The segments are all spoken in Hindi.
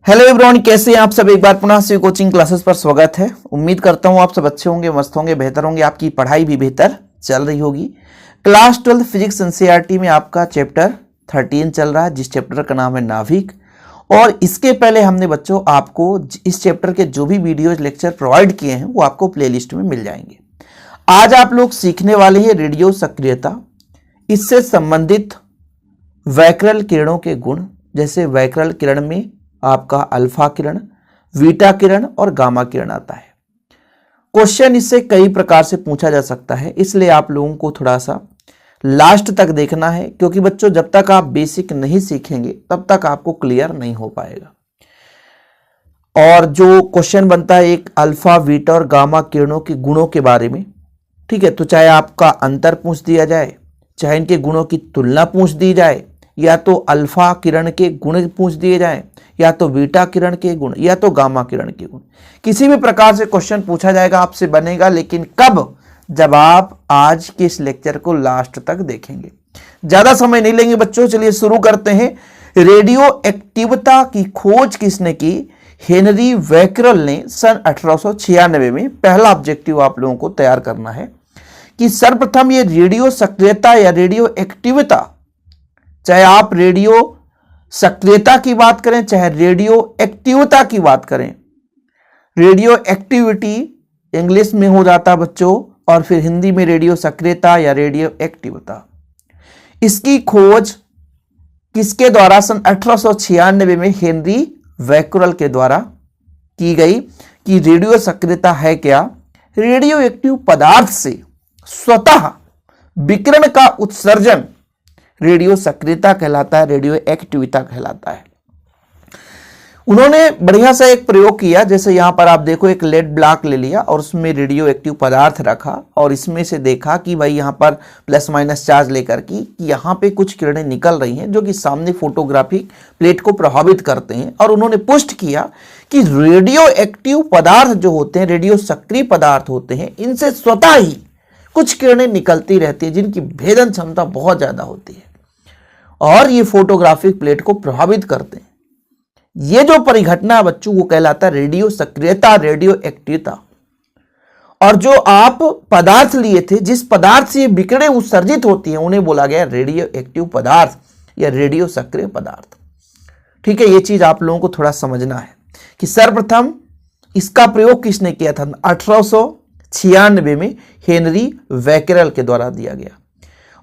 हेलो एवरीवन, कैसे हैं आप सब। एक बार पुनः से कोचिंग क्लासेस पर स्वागत है। उम्मीद करता हूं आप सब अच्छे होंगे, मस्त होंगे, बेहतर होंगे, आपकी पढ़ाई भी बेहतर चल रही होगी। क्लास 12 फिजिक्स एनसीईआरटी में आपका चैप्टर 13 चल रहा है, जिस चैप्टर का नाम है नाभिक। और इसके पहले हमने बच्चों आपको इस चैप्टर के जो भी वीडियोज लेक्चर प्रोवाइड किए हैं वो आपको प्ले लिस्ट में मिल जाएंगे। आज आप लोग सीखने वाले हैं रेडियो सक्रियता, इससे संबंधित वैक्यूल किरणों के गुण। जैसे वैक्यूल किरण में आपका अल्फा किरण, बीटा किरण और गामा किरण आता है। क्वेश्चन इससे कई प्रकार से पूछा जा सकता है, इसलिए आप लोगों को थोड़ा सा लास्ट तक देखना है, क्योंकि बच्चों जब तक आप बेसिक नहीं सीखेंगे तब तक आपको क्लियर नहीं हो पाएगा। और जो क्वेश्चन बनता है एक अल्फा, बीटा और गामा किरणों के गुणों के बारे में, ठीक है, तो चाहे आपका अंतर पूछ दिया जाए, चाहे इनके गुणों की तुलना पूछ दी जाए, या तो अल्फा किरण के गुण पूछ दिए जाए, या तो बीटा किरण के गुण, या तो गामा किरण के गुण, किसी भी प्रकार से क्वेश्चन पूछा जाएगा आपसे बनेगा। लेकिन कब? जब आप आज के इस लेक्चर को लास्ट तक देखेंगे। ज्यादा समय नहीं लेंगे बच्चों, चलिए शुरू करते हैं। रेडियो एक्टिवता की खोज किसने की? हेनरी वैक्यूल ने सन 1896 में। पहला ऑब्जेक्टिव आप लोगों को तैयार करना है कि सर्वप्रथम ये रेडियो सक्रियता या रेडियो एक्टिवता, चाहे आप रेडियो सक्रियता की बात करें चाहे रेडियो एक्टिवता की बात करें, रेडियो एक्टिविटी इंग्लिश में हो जाता बच्चों, और फिर हिंदी में रेडियो सक्रियता या रेडियो एक्टिवता। इसकी खोज किसके द्वारा? सन 1896 में हेनरी वैक्यूल के द्वारा की गई। कि रेडियो सक्रियता है क्या? रेडियो एक्टिव पदार्थ से स्वतः विकिरण का उत्सर्जन रेडियो सक्रियता कहलाता है, रेडियो एक्टिविता कहलाता है। उन्होंने बढ़िया सा एक प्रयोग किया। जैसे यहां पर आप देखो, एक लेड ब्लॉक ले लिया और उसमें रेडियो एक्टिव पदार्थ रखा, और इसमें से देखा कि भाई यहां पर प्लस माइनस चार्ज लेकर कि यहां पे कुछ किरणें निकल रही हैं जो कि सामने फोटोग्राफिक प्लेट को प्रभावित करते हैं। और उन्होंने पुष्ट किया कि रेडियो एक्टिव पदार्थ जो होते हैं, रेडियो सक्रिय पदार्थ होते हैं, इनसे स्वतः ही कुछ किरणें निकलती रहती है जिनकी भेदन क्षमता बहुत ज्यादा होती है और ये फोटोग्राफिक प्लेट को प्रभावित करते हैं। ये जो परिघटना बच्चों वो कहलाता है रेडियो सक्रियता, रेडियो एक्टिवता। और जो आप पदार्थ लिए थे, जिस पदार्थ से ये विकिरणें उत्सर्जित होती हैं, उन्हें बोला गया रेडियो एक्टिव पदार्थ या रेडियो सक्रिय पदार्थ। ठीक है, ये चीज आप लोगों को थोड़ा समझना है कि सर्वप्रथम इसका प्रयोग किसने किया था? 1896 में हेनरी वैक्यूल के द्वारा दिया गया।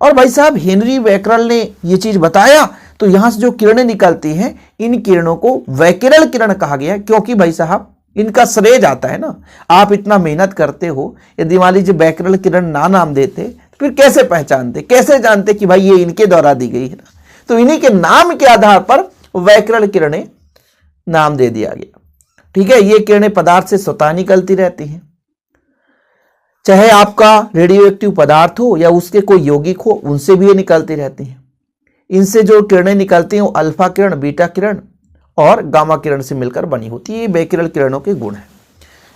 और भाई साहब हेनरी वैक्यूल ने यह चीज बताया, तो यहां से जो किरणें निकलती हैं, इन किरणों को वैक्यूल किरण कहा गया, क्योंकि भाई साहब इनका श्रेय जाता है ना। आप इतना मेहनत करते हो, यदि मान लीजिए वैक्यूल किरण ना नाम देते तो फिर कैसे पहचानते, कैसे जानते कि भाई ये इनके द्वारा दी गई है ना? तो इन्हीं के नाम के आधार पर वैक्यूल किरणें नाम दे दिया गया। ठीक है, ये किरणें पदार्थ से स्वतः निकलती रहती हैं, चाहे आपका रेडियो एक्टिव पदार्थ हो या उसके कोई यौगिक हो, उनसे भी ये निकलती रहती हैं। इनसे जो किरणें निकलती हैं वो अल्फा किरण, बीटा किरण और गामा किरण से मिलकर बनी होती है। ये वैक्यूल किरणों के गुण हैं।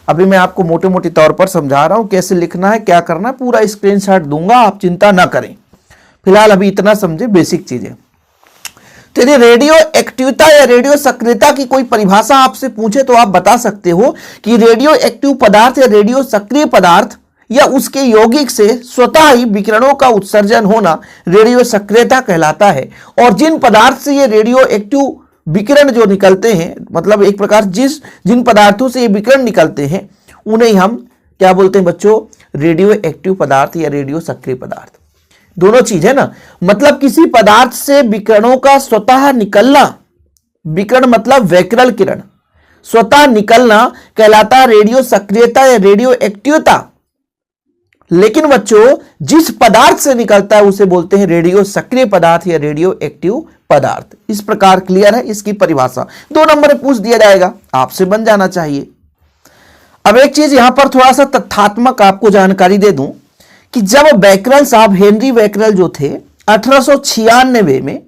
अभी मैं आपको मोटे मोटे तौर पर समझा रहा हूं कैसे लिखना है, क्या करना है, पूरा स्क्रीनशॉट दूंगा, आप चिंता ना करें। फिलहाल अभी इतना समझे बेसिक चीजें। तो यदि रेडियो एक्टिवता या रेडियो सक्रियता की कोई परिभाषा आपसे पूछे तो आप बता सकते हो कि रेडियो एक्टिव पदार्थ या रेडियो सक्रिय पदार्थ या उसके यौगिक से स्वतः ही विकिरणों का उत्सर्जन होना रेडियो सक्रियता कहलाता है। और जिन पदार्थ से ये रेडियो एक्टिव विकिरण जो निकलते हैं, मतलब एक प्रकार जिन पदार्थों से ये विकिरण निकलते हैं, उन्हें हम क्या बोलते हैं बच्चों? रेडियो एक्टिव पदार्थ या रेडियो सक्रिय पदार्थ। दोनों चीज है ना। मतलब किसी पदार्थ से विकिरणों का स्वतः निकलना, विकिरण मतलब वैक्यूल किरण, स्वतः निकलना कहलाता है रेडियो सक्रियता या रेडियो एक्टिवता। लेकिन बच्चों जिस पदार्थ से निकलता है उसे बोलते हैं रेडियो सक्रिय पदार्थ या रेडियो एक्टिव पदार्थ। इस प्रकार क्लियर है इसकी परिभाषा। 2 नंबर में पूछ दिया जाएगा, आपसे बन जाना चाहिए। अब एक चीज यहां पर थोड़ा सा तथ्यात्मक आपको जानकारी दे दूं कि जब वैक्यूल साहब, हेनरी वैक्यूल जो थे, 1896 में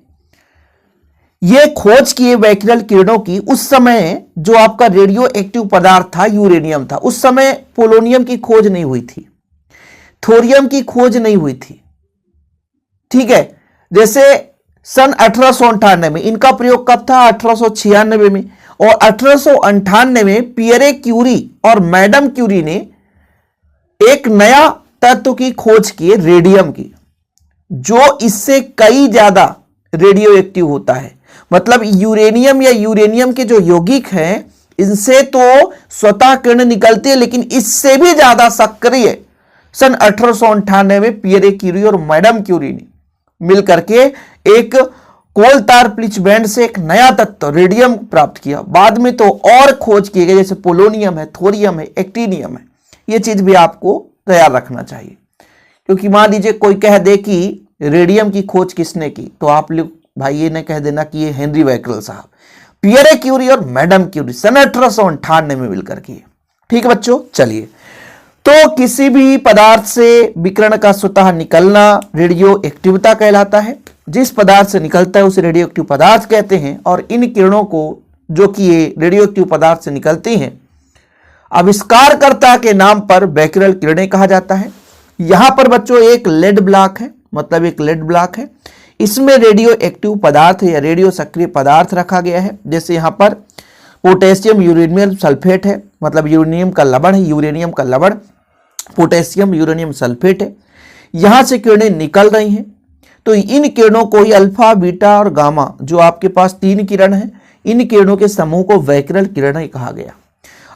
ये खोज किए वैक्यूल किरणों की, उस समय जो आपका रेडियो एक्टिव पदार्थ था यूरेनियम था। उस समय पोलोनियम की खोज नहीं हुई थी, थोरियम की खोज नहीं हुई थी। ठीक है, जैसे सन 1898 में, इनका प्रयोग कब था? 1896 में। और 1898 में पियरे क्यूरी और मैडम क्यूरी ने एक नया तत्व की खोज की, रेडियम की, जो इससे कई ज्यादा रेडियो एक्टिव होता है। मतलब यूरेनियम या यूरेनियम के जो यौगिक हैं, इनसे तो स्वतः किरण निकलती है, लेकिन इससे भी ज्यादा सक्रिय सन 1898 में पियरे क्यूरी और मैडम क्यूरी ने मिलकर के एक कोलतार पिच बैंड से एक नया तत्व रेडियम प्राप्त किया। बाद में तो और खोज किए गए, जैसे पोलोनियम है, थोरियम है, एक्टिनियम है। यह चीज भी आपको तैयार रखना चाहिए, क्योंकि मान लीजिए कोई कह दे कि रेडियम की खोज किसने की, तो आप लोग भाई ये न कह देना कि ये हेनरी बैकरेल साहब। पियरे क्यूरी और मैडम क्यूरी सन 1898 में मिलकर की। ठीक है बच्चों, चलिए। तो किसी भी पदार्थ से विकिरण का स्वतः निकलना रेडियो एक्टिविता कहलाता है। जिस पदार्थ से निकलता है उसे रेडियो एक्टिव पदार्थ कहते हैं। और इन किरणों को, जो कि ये रेडियो एक्टिव पदार्थ से निकलती हैं, आविष्कारकर्ता के नाम पर बैकरेल किरणें कहा जाता है। यहां पर बच्चों एक लेड ब्लॉक है, मतलब एक लेड ब्लॉक है, इसमें रेडियो एक्टिव पदार्थ या रेडियो सक्रिय पदार्थ रखा गया है। जैसे यहां पर पोटेशियम यूरेनियम सल्फेट है, मतलब यूरेनियम का लवण है, यूरेनियम का लवण पोटेशियम यूरेनियम सल्फेट है। यहां से किरणें निकल रही हैं, तो इन किरणों को ही अल्फा, बीटा और गामा, जो आपके पास 3 किरण हैं, इन किरणों के समूह को बैकरेल किरणें कहा गया।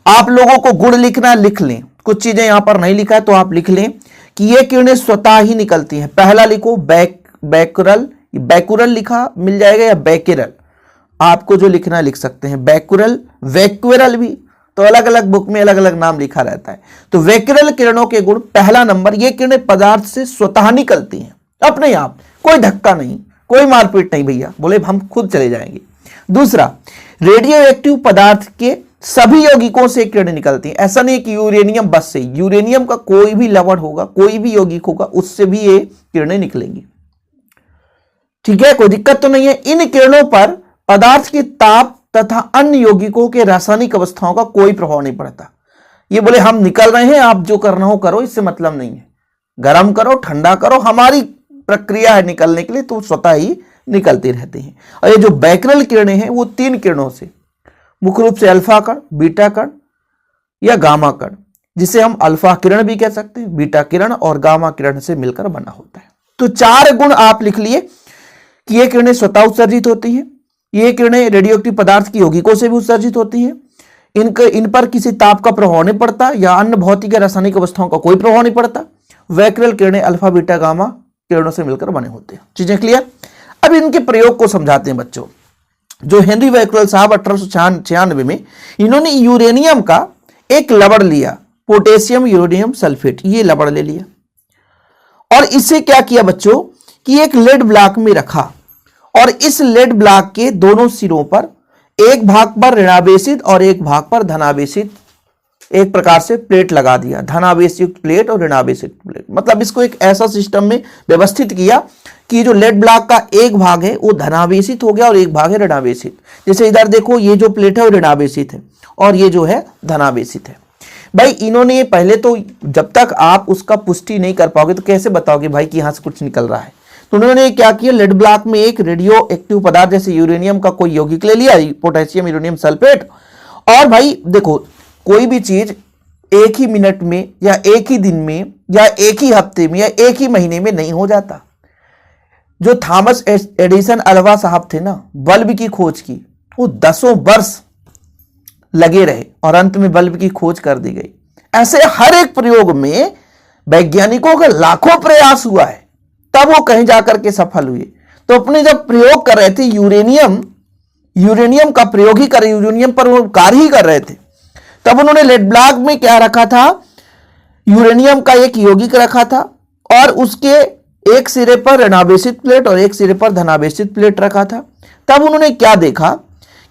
आप लोगों को गुण लिखना, लिख लें। कुछ चीजें यहां पर नहीं लिखा है तो आप लिख लें कि ये किरणें स्वतः ही निकलती हैं। पहला लिखो बैकुरल, बैकुरल लिखा मिल जाएगा, या बैकेरल, आपको जो लिखना लिख सकते हैं। बैकुरल, वैक्यूरल भी, तो अलग अलग बुक में अलग अलग नाम लिखा रहता है। तो वैक्यूरल किरणों के गुण, पहला नंबर, ये किरणें पदार्थ से स्वतः निकलती हैं अपने आप, कोई धक्का नहीं, कोई मारपीट नहीं, भैया बोले हम खुद चले जाएंगे। दूसरा, रेडियो एक्टिव पदार्थ के सभी यौगिकों से किरणें निकलती हैं। ऐसा नहीं कि यूरेनियम बस से, यूरेनियम का कोई भी लवण होगा, कोई भी यौगिक होगा, उससे भी ये किरणें निकलेंगी। ठीक है, कोई दिक्कत तो नहीं है। इन किरणों पर पदार्थ के ताप तथा अन्य यौगिकों के रासायनिक अवस्थाओं का कोई प्रभाव नहीं पड़ता। ये बोले हम निकल रहे हैं, आप जो करना हो करो, इससे मतलब नहीं है। गर्म करो, ठंडा करो, हमारी प्रक्रिया है निकलने के लिए, तो स्वतः ही निकलती रहती हैं। और ये जो बैकरेल किरणें हैं, वो 3 किरणों से, मुख्य रूप से अल्फा कण, बीटा कण या गामा कण, जिसे हम अल्फा किरण भी कह सकते हैं, बीटा किरण और गामा किरण से मिलकर बना होता है। तो 4 गुण आप लिख लिए कि ये किरणें स्वतः उत्सर्जित होती हैं, ये किरणें रेडियोएक्टिव पदार्थ की यौगिकों से भी उत्सर्जित होती हैं, इन पर किसी ताप का प्रभाव नहीं पड़ता या अन्य भौतिक या रासायनिक अवस्थाओं का कोई प्रभाव नहीं पड़ता। बैकरेल किरणें अल्फा, बीटा, गामा किरणों से मिलकर बने होते हैं। चीजें क्लियर? अब इनके प्रयोग को समझाते हैं बच्चों। जो हेनरी बैकरेल साहब 1896 में, इन्होंने यूरेनियम का एक लवण लिया, पोटेशियम यूरेनियम सल्फेट, ये लवण ले लिया और इसे क्या किया बच्चों कि एक लेड ब्लॉक में रखा और इस लेड ब्लॉक के दोनों सिरों पर एक भाग पर ऋणावेशित और एक भाग पर धनावेशित एक प्रकार से प्लेट लगा दिया। धनावेशित प्लेट और ऋणावेशित प्लेट, मतलब इसको एक ऐसा सिस्टम में व्यवस्थित किया कि जो लेड ब्लॉक का एक भाग है वो धनावेशित हो गया और एक भाग है ऋणावेशित। जैसे इधर देखो, ये जो प्लेट है वो ऋणावेशित है और ये जो है धनावेशित है। भाई इन्होंने पहले तो, जब तक आप उसका पुष्टि नहीं कर पाओगे तो कैसे बताओगे भाई कि यहां से कुछ निकल रहा है। तो उन्होंने क्या किया, लेड ब्लॉक में एक रेडियो एक्टिव पदार्थ जैसे यूरेनियम का कोई यौगिक ले लिया, पोटेशियम यूरेनियम सल्फेट, और भाई देखो कोई भी चीज एक ही मिनट में या एक ही दिन में या एक ही हफ्ते में या एक ही महीने में नहीं हो जाता। जो थॉमस एडिसन अल्वा साहब थे ना, बल्ब की खोज की, वो 10 वर्ष लगे रहे और अंत में बल्ब की खोज कर दी गई। ऐसे हर एक प्रयोग में वैज्ञानिकों का लाखों प्रयास हुआ है, तब वो कहीं जाकर के सफल हुए। तो अपने जब प्रयोग कर रहे थे यूरेनियम का प्रयोग ही कर, यूरेनियम पर वो कार्य ही कर रहे थे, तब उन्होंने लेड ब्लॉक में क्या रखा था, यूरेनियम का एक यौगिक रखा था और उसके एक सिरे पर ऋणावेशित प्लेट और एक सिरे पर धनावेशित प्लेट रखा था। तब उन्होंने क्या देखा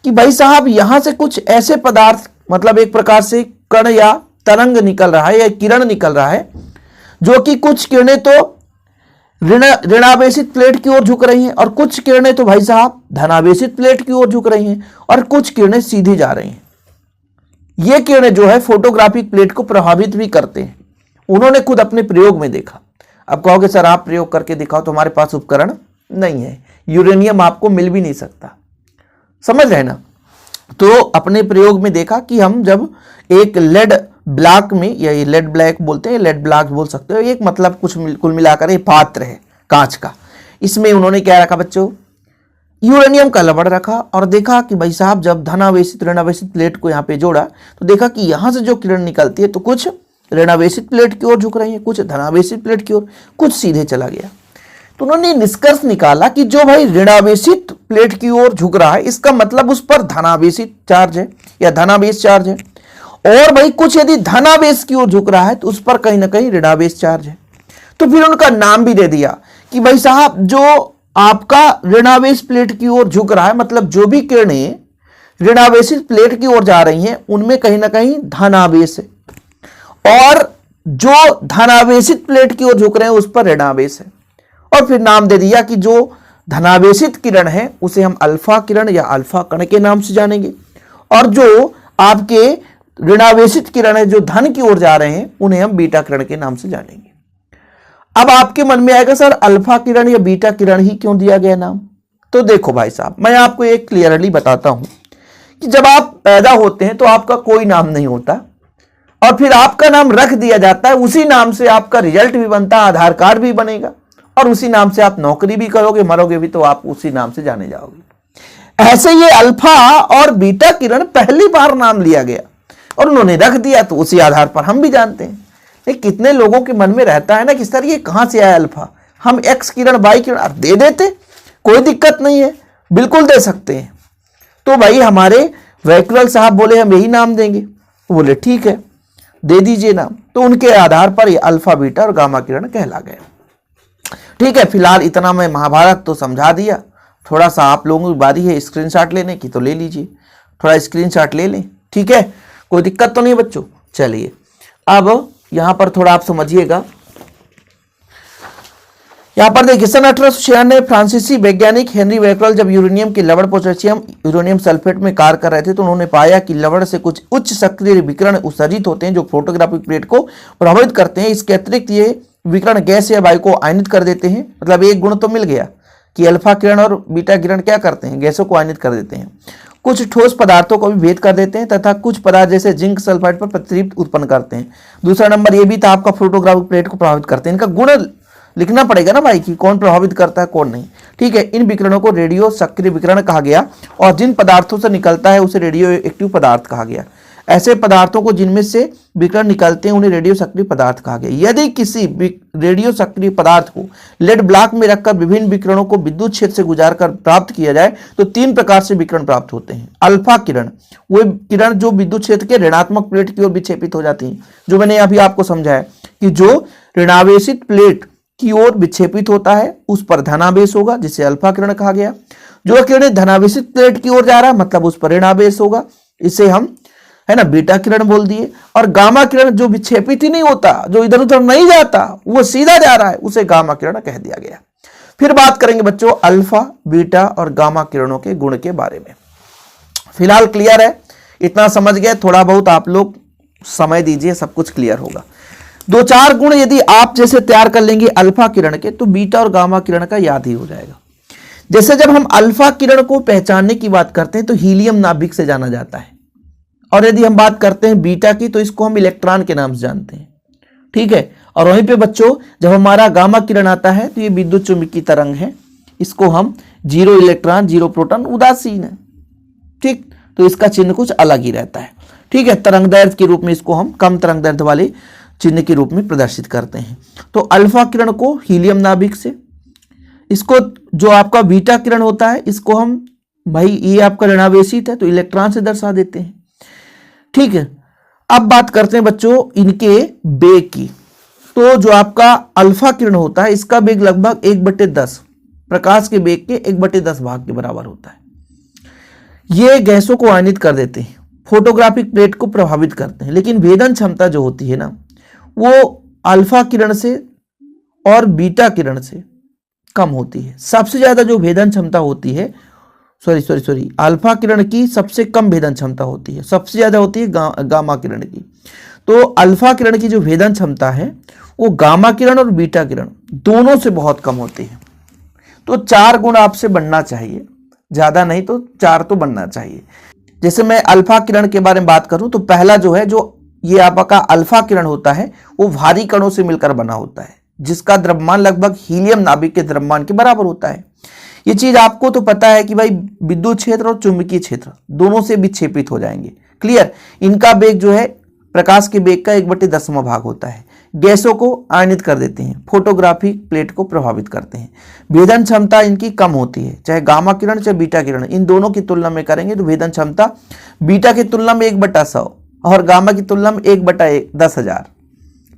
कि भाई साहब यहां से कुछ ऐसे पदार्थ, मतलब एक प्रकार से कण या तरंग निकल रहा है या किरण निकल रहा है, जो कि कुछ किरणें तो ऋणावेशित प्लेट की ओर झुक रही हैं और कुछ किरणें तो भाई साहब धनावेशित प्लेट की ओर झुक रही हैं और कुछ किरणें सीधी जा रही हैं। ये किरणें जो है फोटोग्राफिक प्लेट को प्रभावित भी करते हैं। उन्होंने खुद अपने प्रयोग में देखा। अब कहोगे सर आप प्रयोग करके दिखाओ, तो हमारे पास उपकरण नहीं है, यूरेनियम आपको मिल भी नहीं सकता, समझ रहे ना। तो अपने प्रयोग में देखा कि हम जब एक लेड ब्लॉक में, या ये लेड ब्लैक बोलते हैं, लेड ब्लॉक बोल सकते हो, एक मतलब कुछ कुल मिलाकर ये पात्र है कांच का, इसमें उन्होंने क्या रखा बच्चों, यूरेनियम का लवण रखा और देखा कि भाई साहब जब धनावेशित ऋणावेशित प्लेट को यहाँ पे जोड़ा तो देखा कि यहाँ से जो किरण निकलती है तो कुछ ऋणावेशित प्लेट की ओर झुक रही है, कुछ धनावेशित प्लेट की ओर, कुछ सीधे चला गया। तो उन्होंने निष्कर्ष निकाला कि जो भाई ऋणावेशित प्लेट की ओर झुक रहा है इसका मतलब उस पर धनावेशित चार्ज है या धनावेश चार्ज है, और भाई कुछ यदि धनावेश की ओर झुक रहा है तो उस पर कहीं ना कहीं ऋणावेश चार्ज है। तो फिर उनका नाम भी दे दिया कि भाई साहब जो आपका ऋणावेश प्लेट की ओर झुक रहा है, मतलब जो भी किरणें ऋणावेशित प्लेट की ओर जा रही हैं उनमें कहीं ना कहीं धनावेश है, और जो धनावेशित प्लेट की ओर झुक रहे हैं उस पर ऋणावेश है। और फिर नाम दे दिया कि जो धनावेशित किरण है उसे हम अल्फा किरण या अल्फा कण के नाम से जानेंगे, और जो आपके ऋणावेशित किरण है जो धन की ओर जा रहे हैं उन्हें हम बीटा किरण के नाम से जानेंगे। अब आपके मन में आएगा सर अल्फा किरण या बीटा किरण ही क्यों दिया गया नाम? तो देखो भाई साहब, मैं आपको एक क्लियरली बताता हूं कि जब आप पैदा होते हैं तो आपका कोई नाम नहीं होता, और फिर आपका नाम रख दिया जाता है, उसी नाम से आपका रिजल्ट भी बनता है, आधार कार्ड भी बनेगा, और उसी नाम से आप नौकरी भी करोगे, मरोगे भी तो आप उसी नाम से जाने जाओगे। ऐसे ये अल्फा और बीटा किरण पहली बार नाम लिया गया और उन्होंने रख दिया, तो उसी आधार पर हम भी जानते हैं। कितने लोगों के मन में रहता है ना कि सर ये कहां से आया अल्फा, हम एक्स किरण वाई किरण दे देते, कोई दिक्कत नहीं है, बिल्कुल दे सकते हैं। तो भाई हमारे वैक्यूल साहब बोले हम यही नाम देंगे, बोले ठीक है दे दीजिए नाम, तो उनके आधार पर ये अल्फा बीटा और गामा किरण कहला गए। ठीक है, फिलहाल इतना मैं महाभारत तो समझा दिया, थोड़ा सा आप लोगों की बारी है स्क्रीनशॉट लेने की, तो ले लीजिए, थोड़ा स्क्रीनशॉट ले लें, ठीक है, कोई दिक्कत तो नहीं बच्चों। चलिए अब यहां पर थोड़ा आप समझिएगा, यहां पर देखिए सन 1896 फ्रांसीसी वैज्ञानिक हेनरी बैकरल जब यूरेनियम के लवण पोटेशियम यूरेनियम सल्फेट में कार्य कर रहे थे तो उन्होंने पाया कि लवण से कुछ उच्च सक्रिय विकिरण उत्सर्जित होते हैं जो फोटोग्राफिक प्लेट को प्रभावित करते हैं। इसके अतिरिक्त ये विकिरण गैस या वायु को आयनित कर देते हैं। मतलब एक गुण तो मिल गया कि अल्फा किरण और बीटा किरण क्या करते हैं, गैसों को आयनित कर देते हैं, कुछ ठोस पदार्थों को भी भेद कर देते हैं तथा कुछ पदार्थ जैसे जिंक सल्फाइड पर प्रतिदीप्त उत्पन्न करते हैं। दूसरा नंबर ये भी था आपका फोटोग्राफिक प्लेट को प्रभावित करते हैं। इनका गुण लिखना पड़ेगा ना भाई कि कौन प्रभावित करता है कौन नहीं। ठीक है, इन विकिरणों को रेडियो सक्रिय विकिरण कहा गया और जिन पदार्थों से निकलता है उसे रेडियो एक्टिव पदार्थ कहा गया। ऐसे पदार्थों को जिनमें से विकिरण निकलते हैं उन्हें रेडियो सक्रिय पदार्थ कहा गया। यदि किसी रेडियो सक्रिय पदार्थ को लेड ब्लॉक में रखकर विभिन्न विकिरणों को विद्युत क्षेत्र से गुजारकर प्राप्त किया जाए तो तीन प्रकार से विकिरण प्राप्त होते हैं। अल्फा किरण, वो किरण जो विद्युत क्षेत्र के ऋणात्मक प्लेट की ओर विक्षेपित हो जाती हैं, जो मैंने अभी आपको समझाया कि जो ऋणावेशित प्लेट की ओर विक्षेपित होता है उस पर धनावेश होगा जिसे अल्फा किरण कहा गया। जो किरण धनावेशित प्लेट की ओर जा रहा है मतलब उस पर ऋणावेश होगा, इसे हम है ना बीटा किरण बोल दिए। और गामा किरण जो विक्षेपित ही नहीं होता, जो इधर उधर नहीं जाता, वो सीधा जा रहा है, उसे गामा किरण कह दिया गया। फिर बात करेंगे बच्चों अल्फा बीटा और गामा किरणों के गुण के बारे में। फिलहाल क्लियर है, इतना समझ गए, थोड़ा बहुत आप लोग समय दीजिए, सब कुछ क्लियर होगा। दो चार गुण यदि आप जैसे तैयार कर लेंगे अल्फा किरण के तो बीटा और गामा किरण का याद ही हो जाएगा। जैसे जब हम अल्फा किरण को पहचानने की बात करते हैं तो हीलियम नाभिक से जाना जाता है, और यदि हम बात करते हैं बीटा की तो इसको हम इलेक्ट्रॉन के नाम से जानते हैं। ठीक है, और वहीं पे बच्चों जब हमारा गामा किरण आता है तो ये विद्युत चुंबकीय तरंग है, इसको हम 0 इलेक्ट्रॉन 0 प्रोटॉन उदासीन है। ठीक, तो इसका चिन्ह कुछ अलग ही रहता है। ठीक है, तरंग दैर्ध्य के रूप में इसको हम कम तरंग दैर्ध्य वाले चिन्ह के रूप में प्रदर्शित करते हैं। तो अल्फा किरण को हीलियम नाभिक से, इसको जो आपका बीटा किरण होता है इसको हम भाई ये आपका ऋणावेशित है तो इलेक्ट्रॉन से दर्शा देते हैं। ठीक है, अब बात करते हैं बच्चों इनके वेग की। तो जो आपका अल्फा किरण होता है इसका वेग लगभग 1/10 प्रकाश के वेग के 1/10 भाग के बराबर होता है। ये गैसों को आयनित कर देते हैं, फोटोग्राफिक प्लेट को प्रभावित करते हैं, लेकिन भेदन क्षमता जो होती है ना वो अल्फा किरण से और बीटा किरण से कम होती है। सबसे ज्यादा जो भेदन क्षमता होती है सॉरी अल्फा किरण की सबसे कम भेदन क्षमता होती है, सबसे ज्यादा होती है गामा किरण की। तो अल्फा किरण की जो भेदन क्षमता है वो गामा किरण और बीटा किरण दोनों से बहुत कम होती है। तो 4 गुण आपसे बनना चाहिए, ज्यादा नहीं तो 4 तो बनना चाहिए। जैसे मैं अल्फा किरण के बारे में बात करूं तो पहला जो है, जो ये आपका अल्फा किरण होता है, वो भारी कणों से मिलकर बना होता है, जिसका द्रव्यमान लगभग हीलियम नाभिक के द्रव्यमान के बराबर होता है। ये चीज आपको तो पता है कि भाई विद्युत क्षेत्र और चुंबकीय क्षेत्र दोनों से विक्षेपित हो जाएंगे। क्लियर। इनका वेग जो है प्रकाश के वेग का 1/10वां भाग होता है। गैसों को आयनित कर देते हैं, फोटोग्राफिक प्लेट को प्रभावित करते हैं। भेदन क्षमता इनकी कम होती है, चाहे गामा किरण चाहे बीटा किरण, इन दोनों की तुलना में करेंगे तो भेदन क्षमता बीटा की तुलना में 1/100 और गामा की तुलना में 1/10,000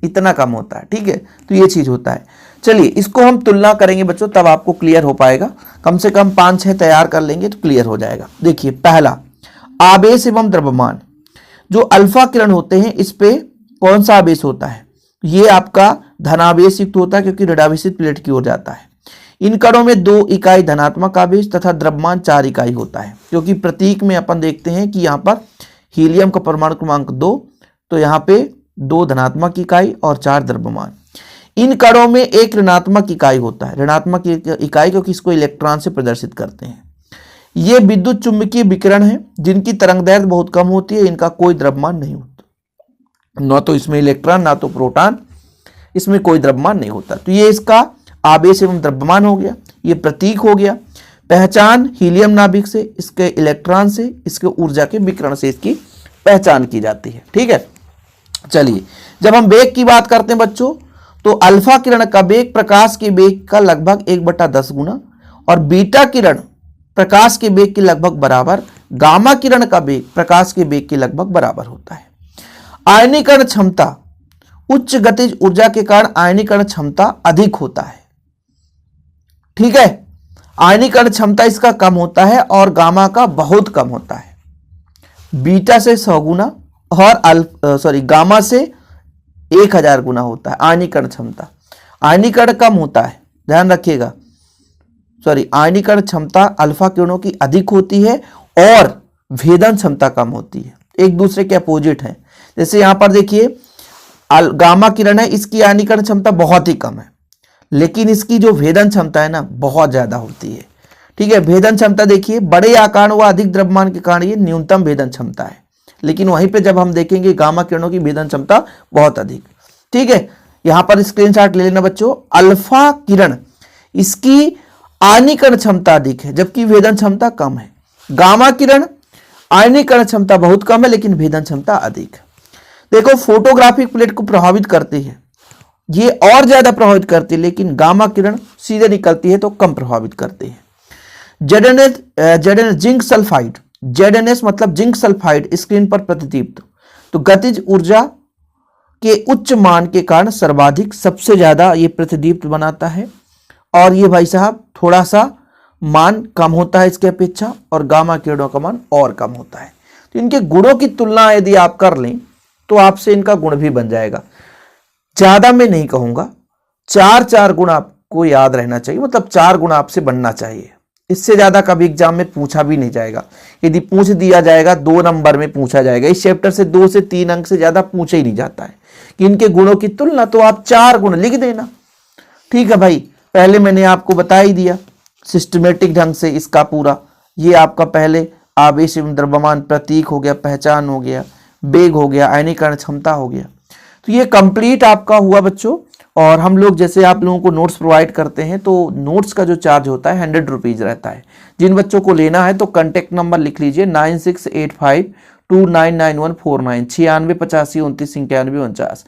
इतना कम होता है। ठीक है, तो ये चीज होता है। चलिए इसको हम तुलना करेंगे बच्चों, तब आपको क्लियर हो पाएगा। कम से कम 5-6 तैयार कर लेंगे तो क्लियर हो जाएगा। देखिए पहला, आवेश एवं द्रव्यमान। जो अल्फा किरण होते हैं इस पे कौन सा आवेश होता है? ये आपका धनावेश युक्त होता है, क्योंकि ऋणावेशित प्लेट की ओर जाता है। इन कणों में 2 इकाई धनात्मक आवेश तथा द्रव्यमान 4 इकाई होता है, क्योंकि प्रतीक में अपन देखते हैं कि यहाँ पर हीलियम का परमाणु क्रमांक 2, तो यहाँ पे 2 धनात्मक इकाई और 4 द्रव्यमान। इन कणों में 1 ऋणात्मक इकाई होता है, ऋणात्मक इकाई क्योंकि इसको इलेक्ट्रॉन से प्रदर्शित करते हैं। ये विद्युत चुंबकीय विकिरण है जिनकी तरंगदैर्घ्य बहुत कम होती है, इनका कोई द्रव्यमान नहीं होता, ना तो इसमें इलेक्ट्रॉन ना तो प्रोटॉन, इसमें कोई द्रव्यमान नहीं होता। तो ये इसका आवेश एवं द्रव्यमान हो गया, ये प्रतीक हो गया। पहचान हीलियम नाभिक से, इसके इलेक्ट्रॉन से, इसके ऊर्जा के विकिरण से इसकी पहचान की जाती है। ठीक है, चलिए जब हम वेग की बात करते हैं बच्चों, तो अल्फा किरण का वेग प्रकाश के वेग का लगभग 1/10 गुना और बीटा किरण प्रकाश के वेग के लगभग बराबर, गामा किरण का वेग प्रकाश के वेग के लगभग बराबर होता है। आयनीकरण क्षमता, उच्च गतिज ऊर्जा के कारण आयनीकरण क्षमता अधिक होता है। ठीक है, आयनीकरण क्षमता इसका कम होता है और गामा का बहुत कम होता है, बीटा से 100 गुना और गामा से 1000 गुना होता है आयनीकरण क्षमता। आयनीकरण कम होता है, ध्यान रखिएगा। आयनीकरण क्षमता अल्फा किरणों की अधिक होती है और भेदन क्षमता कम होती है, एक दूसरे के अपोजिट है। जैसे यहां पर देखिए गामा किरण है, इसकी आयनीकरण क्षमता बहुत ही कम है, लेकिन इसकी जो भेदन क्षमता है ना बहुत ज्यादा होती है। ठीक है, भेदन क्षमता देखिए बड़े आकार व अधिक द्रव्यमान के कारण ये न्यूनतम भेदन क्षमता है, लेकिन वहीं पे जब हम देखेंगे गामा किरणों की भेदन क्षमता बहुत अधिक। ठीक है, यहां पर स्क्रीनशॉट ले लेना बच्चों। अल्फा किरण इसकी आयनीकरण क्षमता अधिक है जबकि भेदन क्षमता कम है। गामा किरण आयनीकरण क्षमता बहुत कम है लेकिन भेदन क्षमता अधिक है। देखो फोटोग्राफिक प्लेट को प्रभावित करती है, ये और ज्यादा प्रभावित करती है, लेकिन गामा किरण सीधे निकलती है तो कम प्रभावित करती है। जेडएनएस जिंक सल्फाइड, जेडएनएस मतलब जिंक सल्फाइड स्क्रीन पर प्रतिदीप्त, तो गतिज ऊर्जा के उच्च मान के कारण सर्वाधिक सबसे ज्यादा ये प्रतिदीप्त बनाता है, और ये भाई साहब थोड़ा सा मान कम होता है इसके अपेक्षा, और गामा किरणों का मान और कम होता है। तो इनके गुणों की तुलना यदि आप कर लें तो आपसे इनका गुण भी बन जाएगा। ज्यादा मैं नहीं कहूंगा, 4 गुण आपको याद रहना चाहिए, मतलब 4 गुण आपसे बनना चाहिए। इससे ज्यादा कभी एग्जाम में पूछा भी नहीं जाएगा। यदि पूछ दिया जाएगा 2 नंबर में पूछा जाएगा, इस चैप्टर से 2 से 3 अंक से ज्यादा पूछा ही नहीं जाता है कि इनके गुणों की तुलना, तो आप 4 गुण लिख देना। ठीक है भाई, पहले मैंने आपको बता ही दिया सिस्टमेटिक ढंग से इसका पूरा। ये आपका पहले आवेश एवं द्रव्यमान प्रतीक हो गया, पहचान हो गया, वेग हो गया, आयनीकरण क्षमता हो गया। तो ये कंप्लीट आपका हुआ बच्चों। और हम लोग जैसे आप लोगों को नोट्स प्रोवाइड करते हैं, तो नोट्स का जो चार्ज होता है 100 रुपीज रहता है। जिन बच्चों को लेना है तो कॉन्टेक्ट नंबर लिख लीजिए 9685299149, 9685299149।